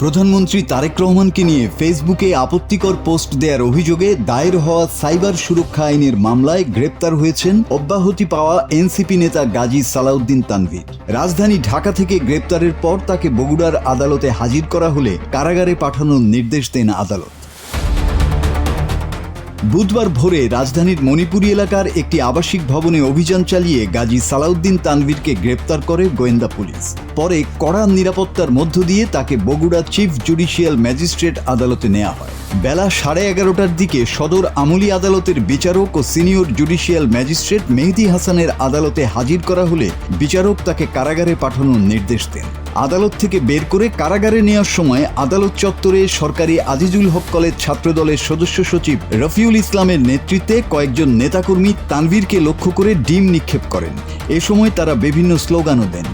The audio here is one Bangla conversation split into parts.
প্রধানমন্ত্রী তারেক রহমানকে নিয়ে ফেসবুকে আপত্তিকর পোস্ট দেওয়ার অভিযোগে দায়ের হওয়া সাইবার সুরক্ষা আইনের মামলায় গ্রেপ্তার হয়েছেন অব্যাহতি পাওয়া এনসিপি নেতা গাজী সালাউদ্দিন তানভীর। রাজধানী ঢাকা থেকে গ্রেপ্তারের পর তাকে বগুড়ার আদালতে হাজির করা হলে কারাগারে পাঠানোর নির্দেশ দেন আদালত। বুধবার ভোরে রাজধানীর মণিপুরি এলাকার একটি আবাসিক ভবনে অভিযান চালিয়ে গাজী সালাউদ্দিন তানভীরকে গ্রেপ্তার করে গোয়েন্দা পুলিশ। পরে কড়া নিরাপত্তার মধ্য দিয়ে তাকে বগুড়া চিফ জুডিশিয়াল ম্যাজিস্ট্রেট আদালতে নেওয়া হয়। বেলা 11:30টার দিকে সদর আমলি আদালতের বিচারক ও সিনিয়র জুডিশিয়াল ম্যাজিস্ট্রেট মেহেদী হাসানের আদালতে হাজির করা হলে বিচারক তাকে কারাগারে পাঠানোর নির্দেশ দেন। আদালত থেকে বের করে কারাগারে নেওয়ার সময় আদালত চত্বরে সরকারি আজিজুল হক কলেজ ছাত্রদলের সদস্য সচিব রফিউল ইসলামের নেতৃত্বে কয়েকজন নেতাকর্মী তানভীরকে লক্ষ্য করে ডিম নিক্ষেপ করেন। এ সময় তারা বিভিন্ন স্লোগানও দেন।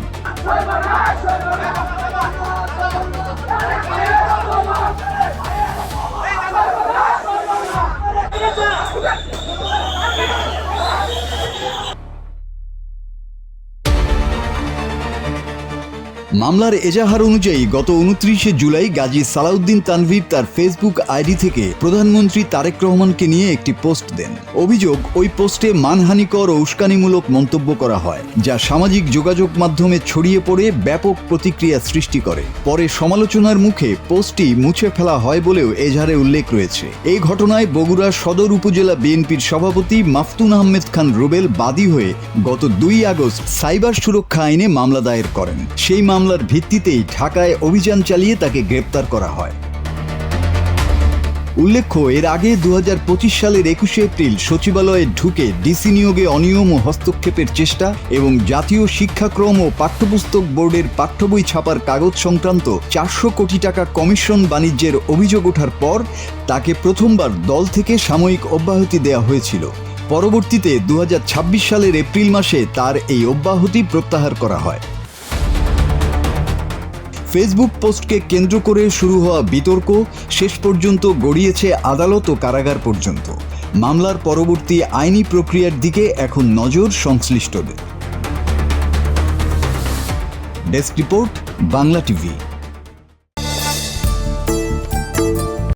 মামলার এজাহার অনুযায়ী গত 29শে জুলাই গাজী সালাউদ্দিন তানভীর তার ফেসবুক আইডি থেকে প্রধানমন্ত্রী তারেক রহমানকে নিয়ে একটি পোস্ট দেন। অভিযোগ, ওই পোস্টে মানহানিকর ও উস্কানিমূলক মন্তব্য করা হয়, যা সামাজিক যোগাযোগ মাধ্যমে ছড়িয়ে পড়ে ব্যাপক প্রতিক্রিয়া সৃষ্টি করে। পরে সমালোচনার মুখে পোস্টটি মুছে ফেলা হয় বলেও এজাহারে উল্লেখ রয়েছে। এই ঘটনায় বগুড়া সদর উপজেলা বিএনপির সভাপতি মাফতুন আহমেদ খান রুবেল বাদী হয়ে গত 2 আগস্ট সাইবার সুরক্ষা আইনে মামলা দায়ের করেন। সেই মামলার ভিত্তিতেই ঢাকায় অভিযান চালিয়ে তাকে গ্রেপ্তার করা হয়। উল্লেখ্য, এর আগে 2025 সালের 21শে এপ্রিল সচিবালয়ে ঢুকে ডিসি নিয়োগে অনিয়ম ও হস্তক্ষেপের চেষ্টা এবং জাতীয় শিক্ষাক্রম ও পাঠ্যপুস্তক বোর্ডের পাঠ্যবই ছাপার কাগজ সংক্রান্ত 400 কোটি টাকা কমিশন বাণিজ্যের অভিযোগ ওঠার পর তাকে প্রথমবার দল থেকে সাময়িক অব্যাহতি দেওয়া হয়েছিল। পরবর্তীতে 2026 সালের এপ্রিল মাসে তার এই অব্যাহতি প্রত্যাহার করা হয়। ফেসবুক পোস্টকে কেন্দ্র করে শুরু হওয়া বিতর্ক শেষ পর্যন্ত গড়িয়েছে আদালত ও কারাগার পর্যন্ত। মামলার পরবর্তী আইনি প্রক্রিয়ার দিকে এখন নজর সংশ্লিষ্টদের। Desk report, Bangla TV.